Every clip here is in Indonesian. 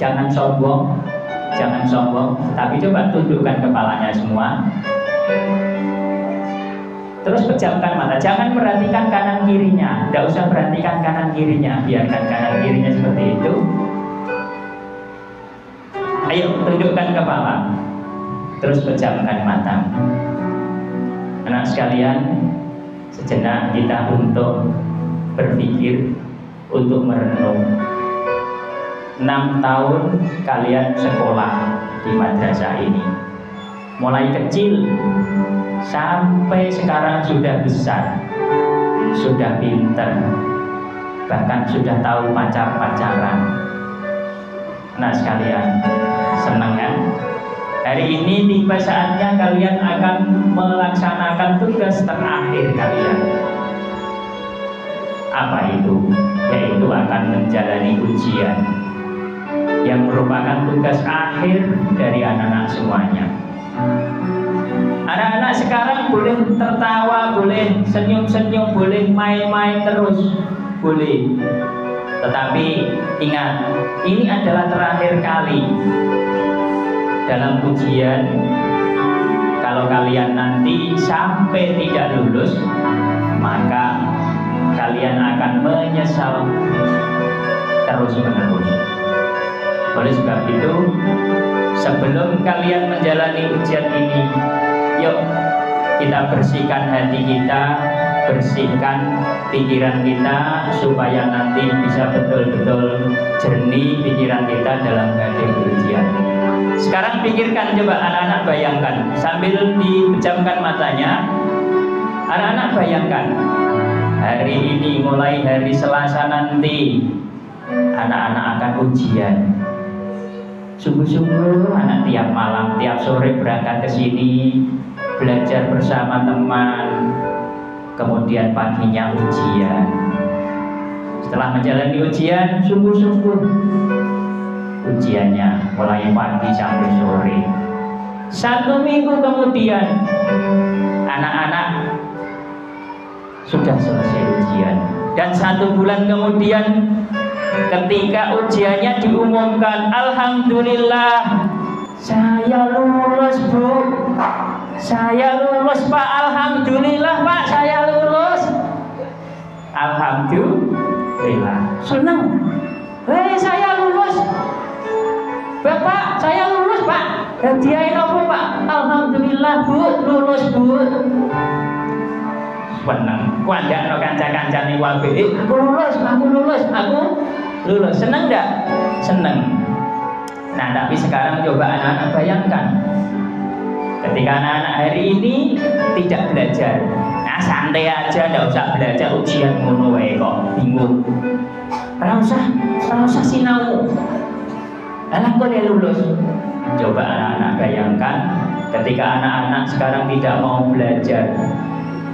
jangan sombong, jangan sombong. Tapi coba tundukkan kepalanya semua. Terus pejamkan mata, jangan perhatikan kanan kirinya. Tidak usah perhatikan kanan kirinya, biarkan kanan kirinya seperti itu. Ayo tundukkan kepala, terus pejamkan mata. Anak sekalian, sejenak kita untuk berpikir, untuk merenung. 6 tahun kalian sekolah di madrasah ini, mulai kecil sampai sekarang sudah besar, sudah pinter, bahkan sudah tahu pacaran. Nah sekalian, senang kan? Hari ini tiba saatnya kalian akan melaksanakan tugas terakhir kalian. Apa itu? Yaitu akan menjalani ujian yang merupakan tugas akhir dari anak-anak semuanya. Anak-anak sekarang boleh tertawa, boleh senyum-senyum, boleh main-main terus, boleh. Tetapi ingat, ini adalah terakhir kali dalam ujian. Kalau kalian nanti sampai tidak lulus, maka kalian akan menyesal terus-menerus. Oleh sebab itu, sebelum kalian menjalani ujian ini, yuk kita bersihkan hati kita, bersihkan pikiran kita, supaya nanti bisa betul-betul jernih pikiran kita dalam menghadapi ujian. Sekarang pikirkan, coba anak-anak bayangkan, sambil dipejamkan matanya, anak-anak bayangkan, hari ini mulai hari Selasa nanti, anak-anak akan ujian. Sungguh-sungguh anak tiap malam, tiap sore berangkat ke sini, belajar bersama teman, kemudian paginya ujian. Setelah menjalani ujian, sungguh-sungguh ujiannya mulai pagi sampai sore. 1 minggu kemudian anak-anak sudah selesai ujian, dan 1 bulan kemudian ketika ujiannya diumumkan, alhamdulillah saya lulus Bu, saya lulus Pak, alhamdulillah Pak saya lulus, alhamdulillah, senang. Hei saya lulus Bapak, saya lulus Pak, hadiahin apa Pak? Alhamdulillah Bu, lulus Bu. Seneng, kuandak no kanca-kancane wae, aku lulus, aku lulus. Seneng enggak? Seneng. Nah, tapi sekarang coba anak-anak bayangkan, ketika anak-anak hari ini tidak belajar. Nah, santai aja, enggak usah belajar, ujian ngono wae kok bingung. Ora usah sinau. Anak kok lulus. Coba anak-anak bayangkan, ketika anak-anak sekarang tidak mau belajar,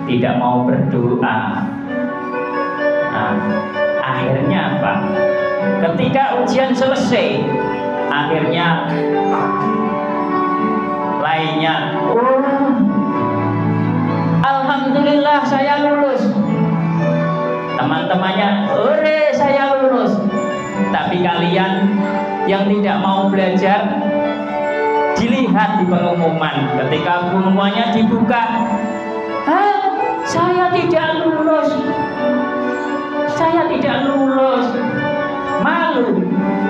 tidak mau berdoa. Nah, akhirnya apa? Ketika ujian selesai, akhirnya lainnya, alhamdulillah saya lulus. Teman-temannya, ore saya lulus. Tapi kalian yang tidak mau belajar, dilihat di pengumuman. Ketika pengumumannya dibuka, saya tidak lulus, saya tidak lulus. Malu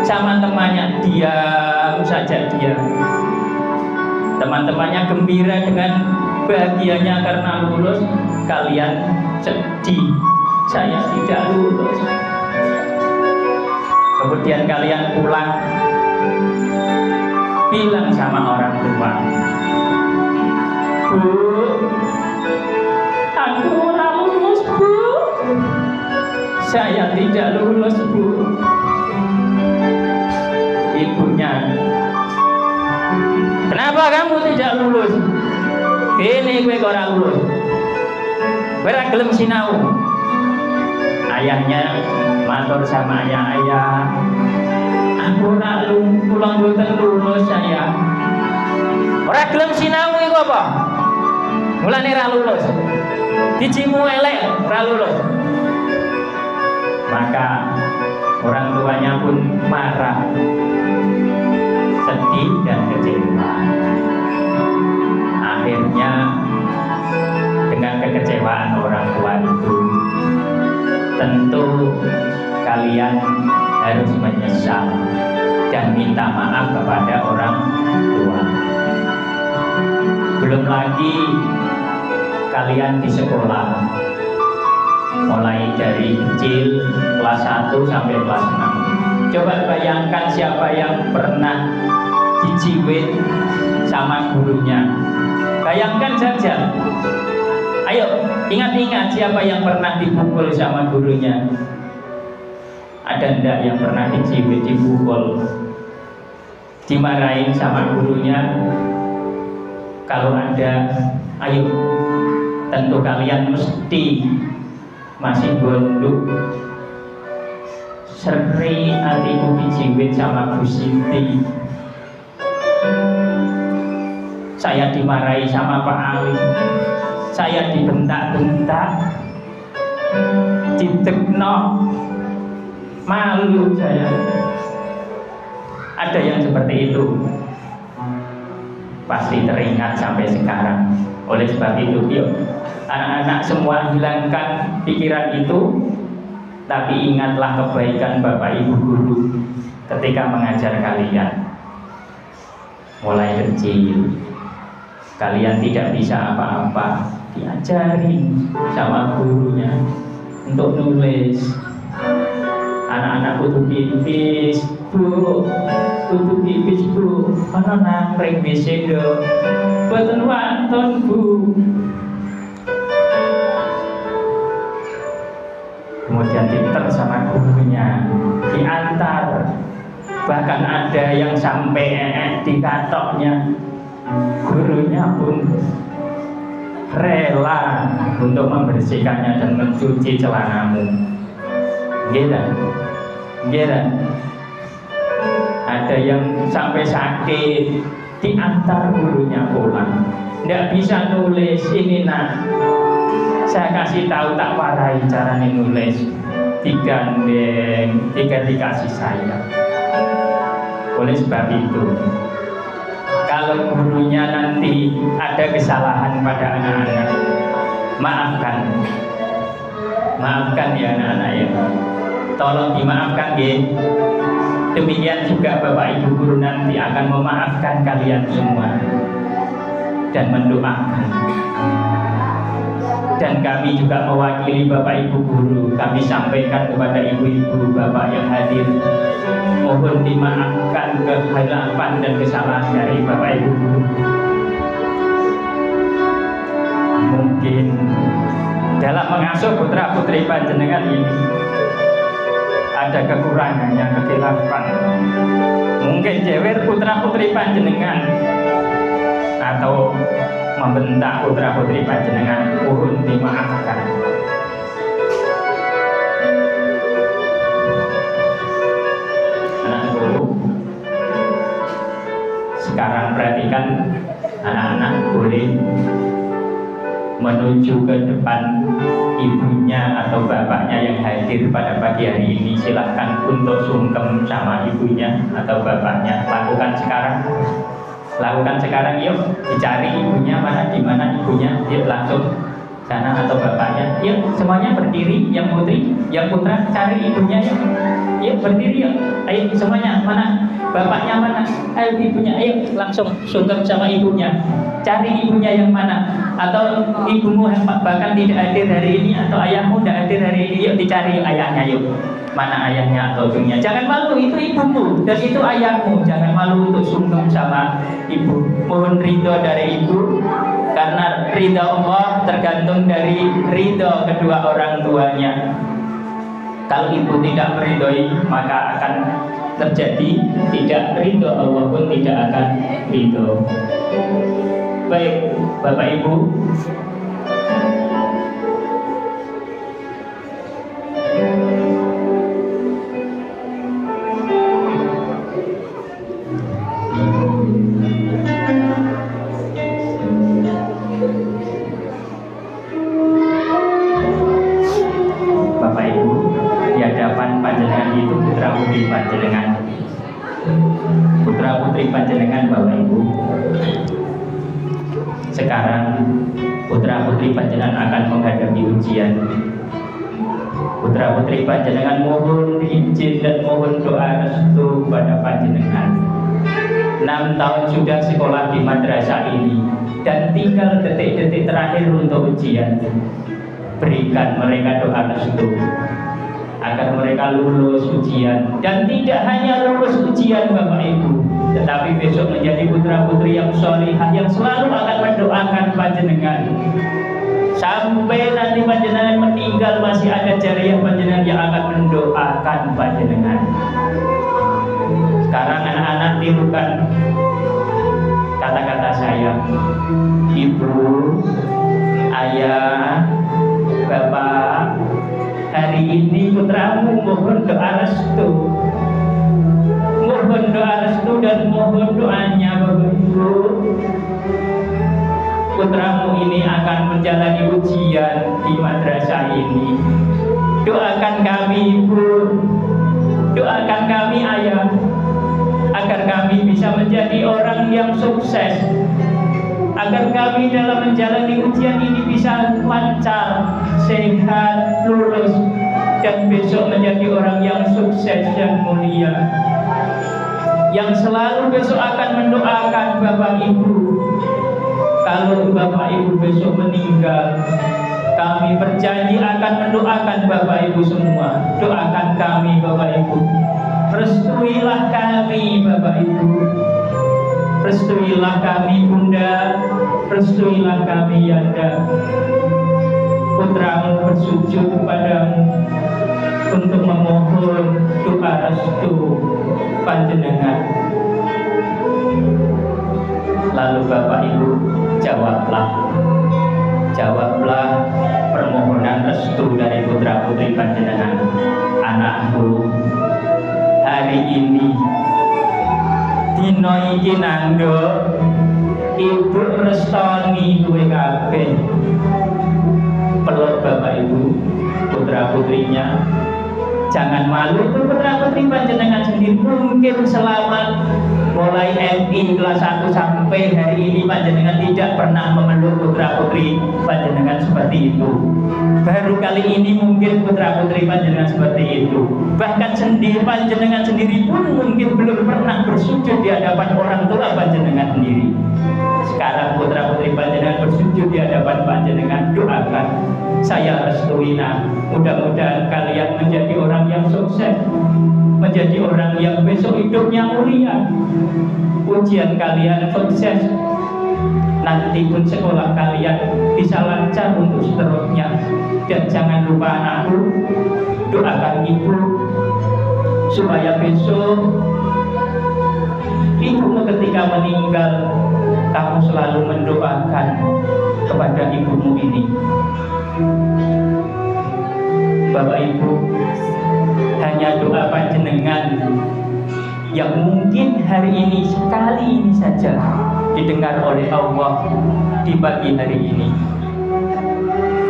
sama temannya, diam saja dia. Teman-temannya gembira dengan bahagianya karena lulus, kalian sedih, saya tidak lulus. Kemudian kalian pulang, bilang sama orang tua, Bu, aku ora lulus Bu, saya tidak lulus Bu. Ibunya, kenapa kamu tidak lulus? Ini gue kok ora lulus, gue ora gelem sinau. Ayahnya matur sama ayah, aku ora pulang boten lulus saya. Ora gelem sinau iku apa? Mulane ora lulus. Dijimu elek ora lulus. Maka orang tuanya pun marah. sedih dan kecewa. Akhirnya dengan kekecewaan orang tua itu, tentu kalian harus menyesal dan minta maaf kepada orang tua. Belum lagi kalian di sekolah, mulai dari kecil kelas 1 sampai kelas 6. Coba bayangkan siapa yang pernah dijiwit sama gurunya. Bayangkan saja. Ayo, ingat-ingat siapa yang pernah dipukul sama gurunya. Ada enggak yang pernah dijiwit, dipukul, dimarahin sama gurunya? Kalau ada, ayo, tentu kalian mesti masih gondok. Sering hatiku dijiwit sama Bu Siti, saya dimarahi sama Pak Ali, saya dibentak-bentak, ditekno, malu saya. Ada yang seperti itu, pasti teringat sampai sekarang. Oleh sebab itu, yuk anak-anak semua hilangkan pikiran itu, tapi ingatlah kebaikan Bapak Ibu guru ketika mengajar kalian. Mulai kecil, kalian tidak bisa apa-apa, diajarin sama gurunya untuk nulis. Anak-anak kudu pipis, Bu, kudu pipis, Bu, ana nang ring WC do, boten wonten, Bu. Kemudian diter sama gurunya, diantar. Bahkan ada yang sampai di katoknya, gurunya pun rela untuk membersihkannya dan mencuci celanamu. Gila, gila. Ada yang sampai sakit, diantar gurunya pulang. Nggak bisa nulis, ini nak, saya kasih tahu tak warai caranya nulis, digandeng, dikasih saya. Oleh sebab itu, kalau gurunya nanti ada kesalahan pada anak-anak, maafkan, maafkan ya anak-anak ya, tolong dimaafkan ya. Demikian juga Bapak Ibu guru nanti akan memaafkan kalian semua dan mendoakan. Dan kami juga mewakili Bapak Ibu guru, kami sampaikan kepada ibu-ibu bapak yang hadir, mohon dimaafkan kehilafan dan kesalahan dari Bapak Ibu guru. Mungkin dalam mengasuh putra putri panjenengan ini ada kekurangannya, kehilafan. Mungkin jewer putra putri panjenengan atau membentak putra putri panjenengan, mohon dimaafkan. Anak-anakku, sekarang perhatikan, anak-anak boleh menuju ke depan ibunya atau bapaknya yang hadir pada pagi hari ini. Silahkan untuk sungkem sama ibunya atau bapaknya. Lakukan sekarang. Lakukan sekarang, yuk. Dicari ibunya mana, di mana ibunya, yuk langsung sana atau bapaknya. Yuk semuanya berdiri, yang putri, yang putra, cari ibunya yuk. Yuk berdiri yuk. Ayo semuanya, mana bapaknya mana? Ayo ibunya, ayo langsung sungkem sama ibunya. Cari ibunya yang mana? Atau ibumu yang bahkan tidak hadir hari ini, atau ayahmu tidak hadir hari ini, yuk dicari ayahnya yuk. Mana ayahnya atau ibunya? Jangan malu, itu ibumu dan itu ayahmu. Jangan malu untuk sungkem sama ibu. Mohon ridho dari ibu, karena ridho Allah tergantung dari ridho kedua orang tuanya. Kalau ibu tidak meridhoi, maka akan terjadi tidak ridho, Allah pun tidak akan ridho. Baik, Bapak Ibu, panjenengan putri panjenengan Bapak Ibu. Sekarang putra putri panjenengan akan menghadapi ujian. Putra putri panjenengan mohon izin dan mohon doa restu pada panjenengan. 6 tahun sudah sekolah di madrasah ini dan tinggal detik-detik terakhir untuk ujian. Berikan mereka doa restu agar mereka lulus ujian, dan tidak hanya lulus ujian Bapak Ibu, tetapi besok menjadi putra putri yang sholihah yang selalu akan mendoakan panjenengan sampai nanti panjenengan meninggal masih ada jariah panjenengan yang akan mendoakan panjenengan. Sekarang anak-anak tirukan kata-kata saya. Ibu, ayah, bapak, hari ini putramu mohon doa restu. Mohon doa restu dan mohon doanya Bapak Ibu. Putramu ini akan menjalani ujian di madrasah ini. Doakan kami Ibu, doakan kami ayah, agar kami bisa menjadi orang yang sukses, agar kami dalam menjalani ujian ini bisa lancar, sehat, lulus, dan besok menjadi orang yang sukses dan mulia, yang selalu besok akan mendoakan Bapak Ibu. Kalau Bapak Ibu besok meninggal, kami berjanji akan mendoakan Bapak Ibu semua. Doakan kami Bapak Ibu, restuilah kami Bapak Ibu, restuilah kami Bunda, restuilah kami Yanda. Putramu bersujud kepadamu untuk memohon doa restu panjenengan. Lalu Bapak Ibu jawablah permohonan restu dari putra putri panjenengan. Anakku, hari ini dino iki nando ibu restoni kowe kabeh. Peluk Bapak Ibu putra putrinya. Jangan malu, itu putra putri panjenengan sendiri. Mungkin selama mulai MI kelas 1 sampai hari ini panjenengan tidak pernah memeluk putra putri panjenengan seperti itu. Baru kali ini mungkin putra putri panjenengan seperti itu. Bahkan panjenengan sendiri pun mungkin belum pernah bersujud di hadapan orang tua panjenengan sendiri. Sekarang putra putri panjenengan bersujud di hadapan panjenengan. Doakan, saya restuina. Mudah-mudahan kalian menjadi orang yang sukses, menjadi orang yang besok hidupnya mulia. Ujian kalian sukses, nanti pun sekolah kalian bisa lancar untuk seterusnya. Dan jangan lupa anakku, doakan ibu supaya besok ibumu ketika meninggal, kamu selalu mendoakan kepada ibumu ini. Bapak Ibu, hanya doa panjenengan yang mungkin hari ini, sekali ini saja didengar oleh Allah di pagi hari ini.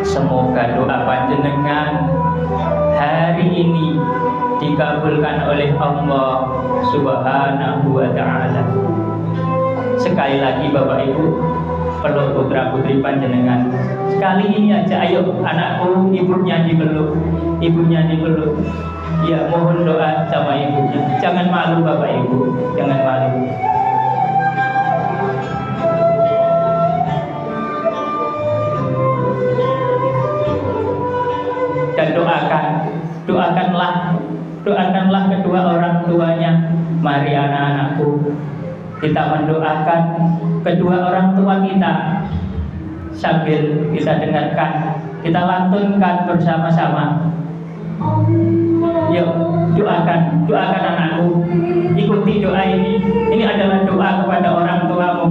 Semoga doa panjenengan hari ini dikabulkan oleh Allah Subhanahu wa ta'ala. Sekali lagi Bapak Ibu, peluk putra putri panjenengan. Sekali ini aja, ayo anakku, ibunya dipeluk, ibunya dipeluk. Ya, mohon doa sama ibunya. Jangan malu Bapak Ibu, jangan malu. Dan doakanlah kedua orang tuanya. Mari anak-anakku, kita mendoakan kedua orang tua kita sambil kita dengarkan, kita lantunkan bersama-sama. Yuk, doakan anakku, ikuti doa ini. Ini adalah doa kepada orang tuamu.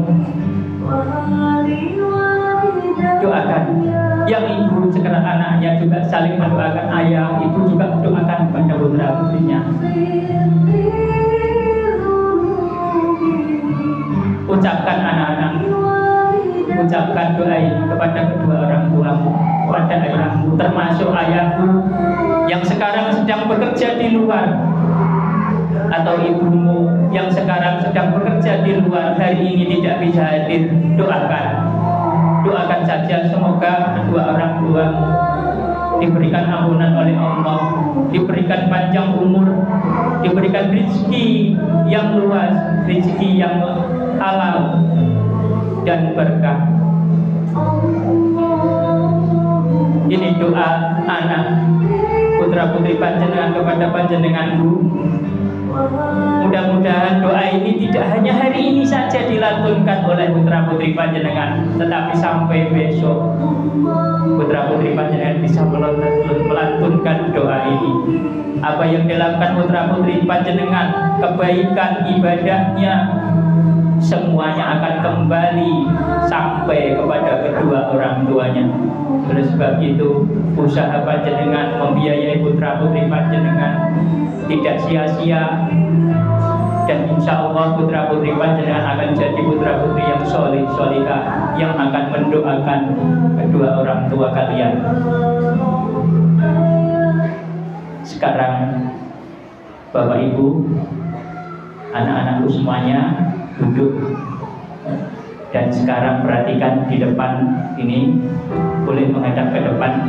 Doakan. Yang ibu sekarang anaknya juga saling mendoakan ayah, ibu juga mendoakan kepada putra putrinya. Ucapkan anak-anak, ucapkan doa ini kepada kedua orang tuamu, kepada ayahmu, termasuk ayahmu yang sekarang sedang bekerja di luar. atau ibumu yang sekarang sedang bekerja di luar hari ini tidak bisa hadir, doakan saja semoga kedua orang tuamu diberikan ampunan oleh Allah, diberikan panjang umur, diberikan rezeki yang luas, rezeki yang halal dan berkah. Ini doa anak putra putri panjenengan kepada panjenenganku. Mudah-mudahan doa ini tidak hanya hari ini saja dilantunkan oleh putra putri panjenengan, tetapi sampai besok putra putri panjenengan bisa melantunkan doa ini. Apa yang dilakukan putra putri panjenengan, kebaikan ibadahnya semuanya akan kembali sampai kepada kedua orang tuanya. Oleh sebab itu, usaha panjenengan membiayai putra putri panjenengan tidak sia-sia, dan insya Allah putra putri panjenengan akan jadi putra putri yang soleh solihah yang akan mendoakan kedua orang tua kalian. Sekarang Bapak Ibu, anak-anakku semuanya duduk, dan sekarang perhatikan di depan ini, boleh menghadap ke depan,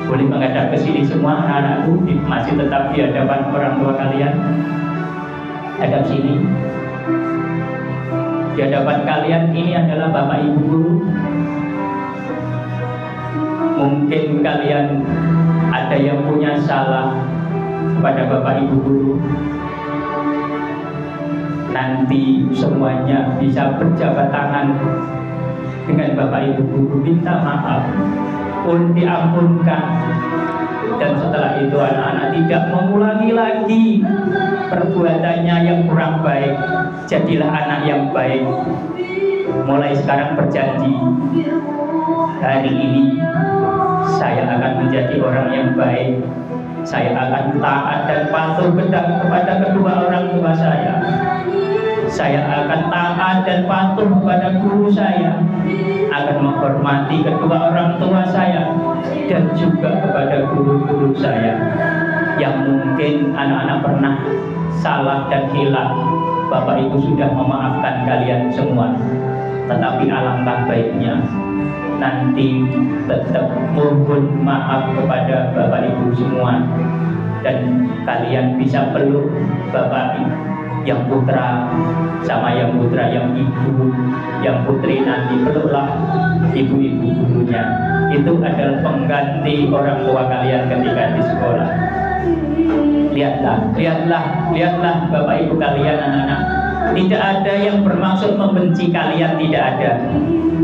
boleh menghadap ke sini semua anak-anakku, masih tetap di hadapan orang tua kalian. Hadap sini. Di hadapan kalian ini adalah Bapak Ibu guru. Mungkin kalian ada yang punya salah kepada Bapak Ibu guru. Nanti semuanya bisa berjabat tangan dengan Bapak Ibu guru, minta maaf, pun diampunkan. Dan setelah itu anak-anak tidak mengulangi lagi perbuatannya yang kurang baik. Jadilah anak yang baik. Mulai sekarang berjanji, hari ini saya akan menjadi orang yang baik. Saya akan taat dan patuh kepada kedua orang tua saya. Saya akan taat dan patuh kepada guru saya, akan menghormati kedua orang tua saya, dan juga kepada guru-guru saya. Yang mungkin anak-anak pernah salah dan hilang, Bapak Ibu sudah memaafkan kalian semua. Tetapi alangkah baiknya nanti tetap mohon maaf kepada Bapak Ibu semua, dan kalian bisa peluk Bapak yang putra sama yang putra, yang ibu, yang putri, nanti peluklah ibu-ibu gurunya. Itu adalah pengganti orang tua kalian ketika di sekolah. Lihatlah Bapak Ibu kalian, anak-anak, tidak ada yang bermaksud membenci kalian, tidak ada.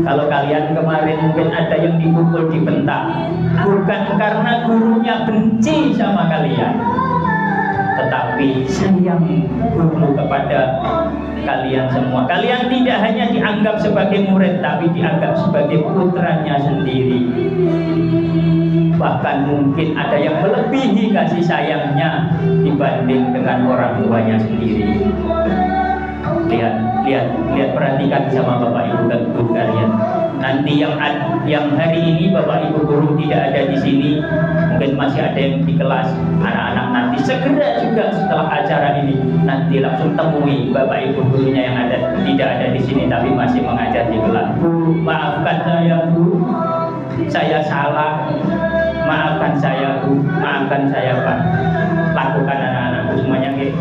Kalau kalian kemarin mungkin ada yang dipukul, dibentak, bukan karena gurunya benci sama kalian, tetapi sayang guru kepada kalian semua. Kalian tidak hanya dianggap sebagai murid, tapi dianggap sebagai putranya sendiri. Bahkan mungkin ada yang melebihi kasih sayangnya dibanding dengan orang tuanya sendiri. Lihat, perhatikan sama Bapak Ibu dan Guru kalian. Nanti yang hari ini Bapak Ibu guru tidak ada di sini, mungkin masih ada yang di kelas. Anak-anak nanti segera juga setelah acara ini nanti langsung temui Bapak Ibu gurunya yang tidak ada di sini tapi masih mengajar di kelas. Bu, maafkan saya Bu, saya salah. Maafkan saya Bu, maafkan saya Pak. Lakukan anak-anakku semuanya gitu.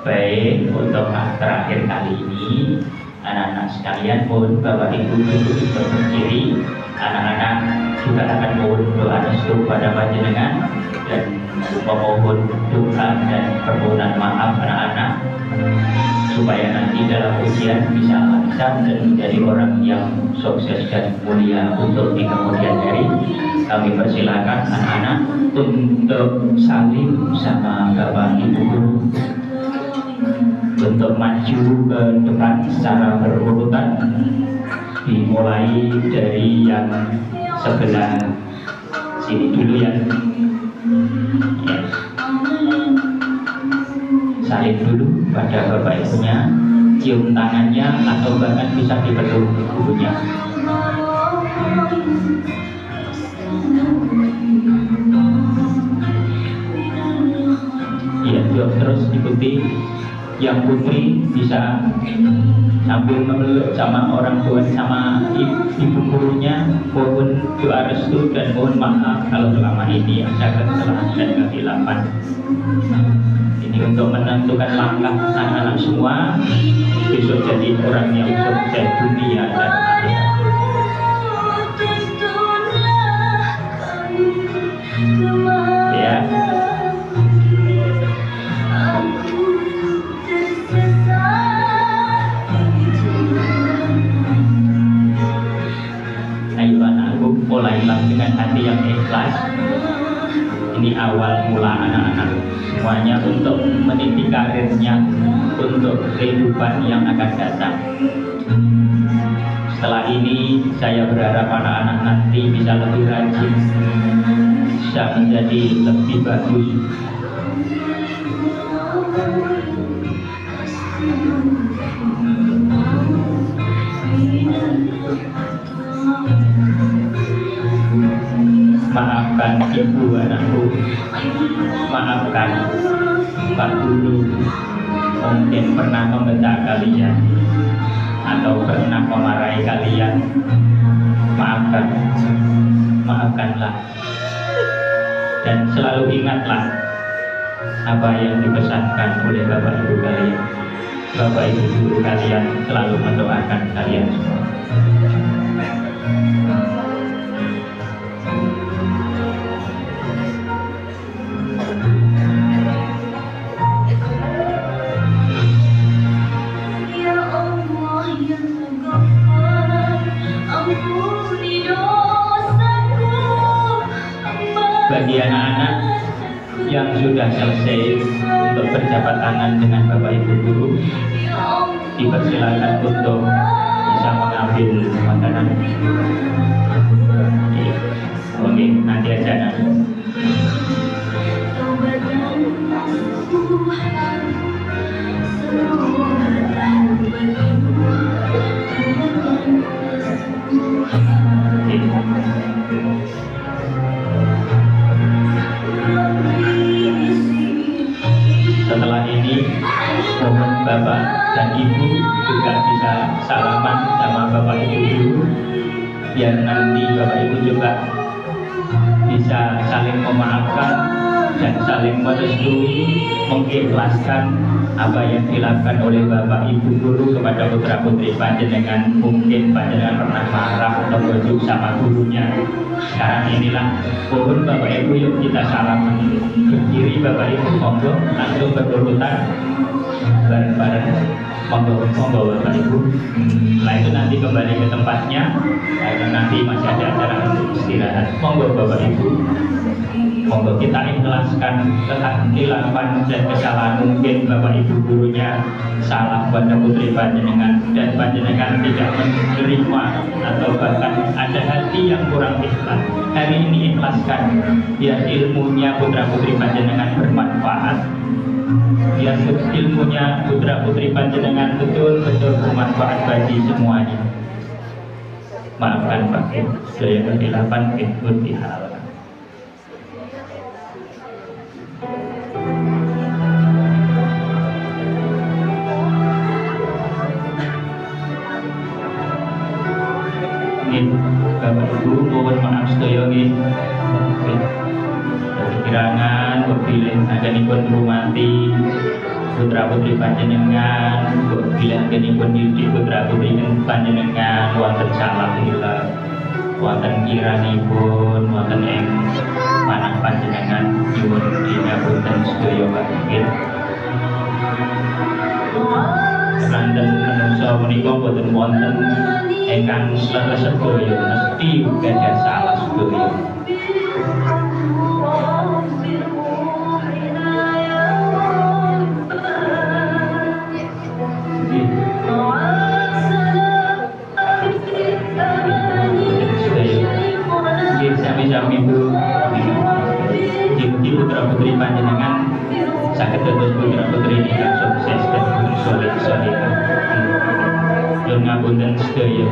Baik, untuk terakhir kali ini anak-anak sekalian pun Bapak Ibu duduk berdiri. Anak-anak juga akan mohon doa restu pada panjenengan dan memohon doa dan permohonan maaf anak-anak supaya nanti dalam ujian bisa lancar dan menjadi orang yang sukses dan mulia untuk di kemudian hari. Kami persilakan anak-anak untuk salim sama Bapak Ibu guru, untuk maju ke depan secara berurutan, dimulai dari yang sebelah sini dulu ya. Salim dulu pada Bapak Ibunya, cium tangannya atau bahkan bisa dipeluk gurunya. Ya, terus ikuti yang putri bisa sambil memeluk sama orang tua sama ibu gurunya, mohon doa restu dan mohon maaf kalau selama ini ada kesalahan dan kehilapan. Ini untuk menentukan langkah anak-anak semua besok jadi orang yang sukses dunia dan akhirat. Ya. Ayo anakku, mulailah dengan hati yang ikhlas. Ini awal mula anak-anak semuanya untuk meniti karirnya, untuk kehidupan yang akan datang. Setelah ini saya berharap anak-anak nanti bisa lebih rajin, bisa menjadi lebih bagus. Maafkan ibu anakku, maafkan Pak Guru, mungkin pernah membentak kalian atau pernah memarahi kalian. Maafkan, maafkanlah, dan selalu ingatlah apa yang dipesankan oleh Bapak Ibu kalian. Bapak Ibu guru kalian selalu mendoakan kalian semua. Bagi anak-anak yang sudah selesai untuk berjabat tangan dengan Bapak Ibu guru, dipersilakan untuk bisa mengambil makanan. Oke, nanti aja nanti. Setelah ini mohon Bapak dan Ibu juga bisa salaman sama Bapak Ibu dulu, biar nanti Bapak Ibu juga bisa saling memaafkan dan saling merestui, mengikhlaskan apa yang dilakukan oleh Bapak Ibu guru kepada putra putri panjenengan. Mungkin panjenengan pernah marah atau bujuk sama gurunya. Sekarang inilah mohon Bapak Ibu, yuk kita salaman. Berdiri Bapak Ibu, monggo langsung berurutan bareng-bareng. Monggo Bapak Ibu. Setelah itu nanti kembali ke tempatnya, karena nanti masih ada acara untuk istirahat. Monggo Bapak Ibu, monggo kita ikhlaskan kehilapan dan kesalahan mungkin Bapak Ibu gurunya salah pada putri panjenengan dan panjenengan tidak menerima atau bahkan ada hati yang kurang ikhlas. Hari ini ikhlaskan, biar ilmunya putra putri panjenengan bermanfaat, biar ilmunya putra putri panjenengan betul-betul bermanfaat bagi semuanya. Maafkan Pak, saya kehilapan ikut dihalalkan. Bapak Ibu mohon maaf sedaya nggih. Kekirangan bilih anggenipun rumati putra putri panjenengan, bilih anggenipun didik putra putri panjenengan wonten salah hilaf, wonten kiranipun, wonten ing manah panjenengan nyuwun dingapunten sedaya panjenengan. Kanten manungsa menika boten wonten ingkang leres sedaya, mesti gadah salah sedaya. Sami-sami Bu, mugi putra putri panjenengan saged dados putra putri ingkang sukses dan putri saleh-salehah. Nyuwun ngapunten sedaya.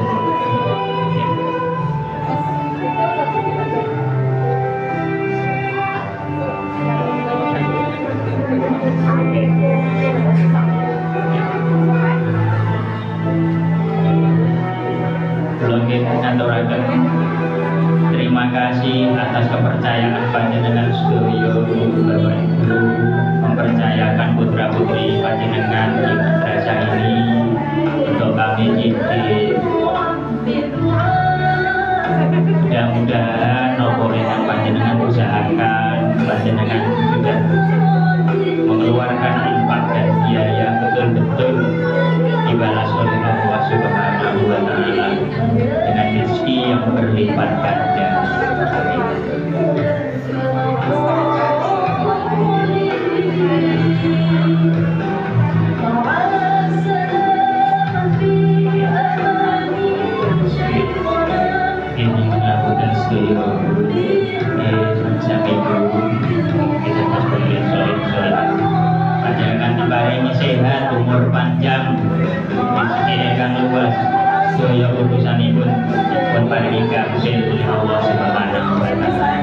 kasih atas kepercayaan panjenengan sedaya Bapak Ibu mempercayakan putra putri panjenengan di madrasah ini untuk kami didik. Mudah-mudahan nopo yang panjenengan usahakan, panjenengan juga mengeluarkan infak dan biaya betul-betul dibalas oleh Allah Subhanahu wa Ta'ala dengan rezeki yang berlipat ganda. Ini mengabudan sedaya sampai dulu kita terus bersolid-solid. Panjenengan diparingi sehat, umur panjang, rezeki ingkang luas, sedaya urusanipun pun paringi kasil oleh Allah Subhanahu wa Ta'ala.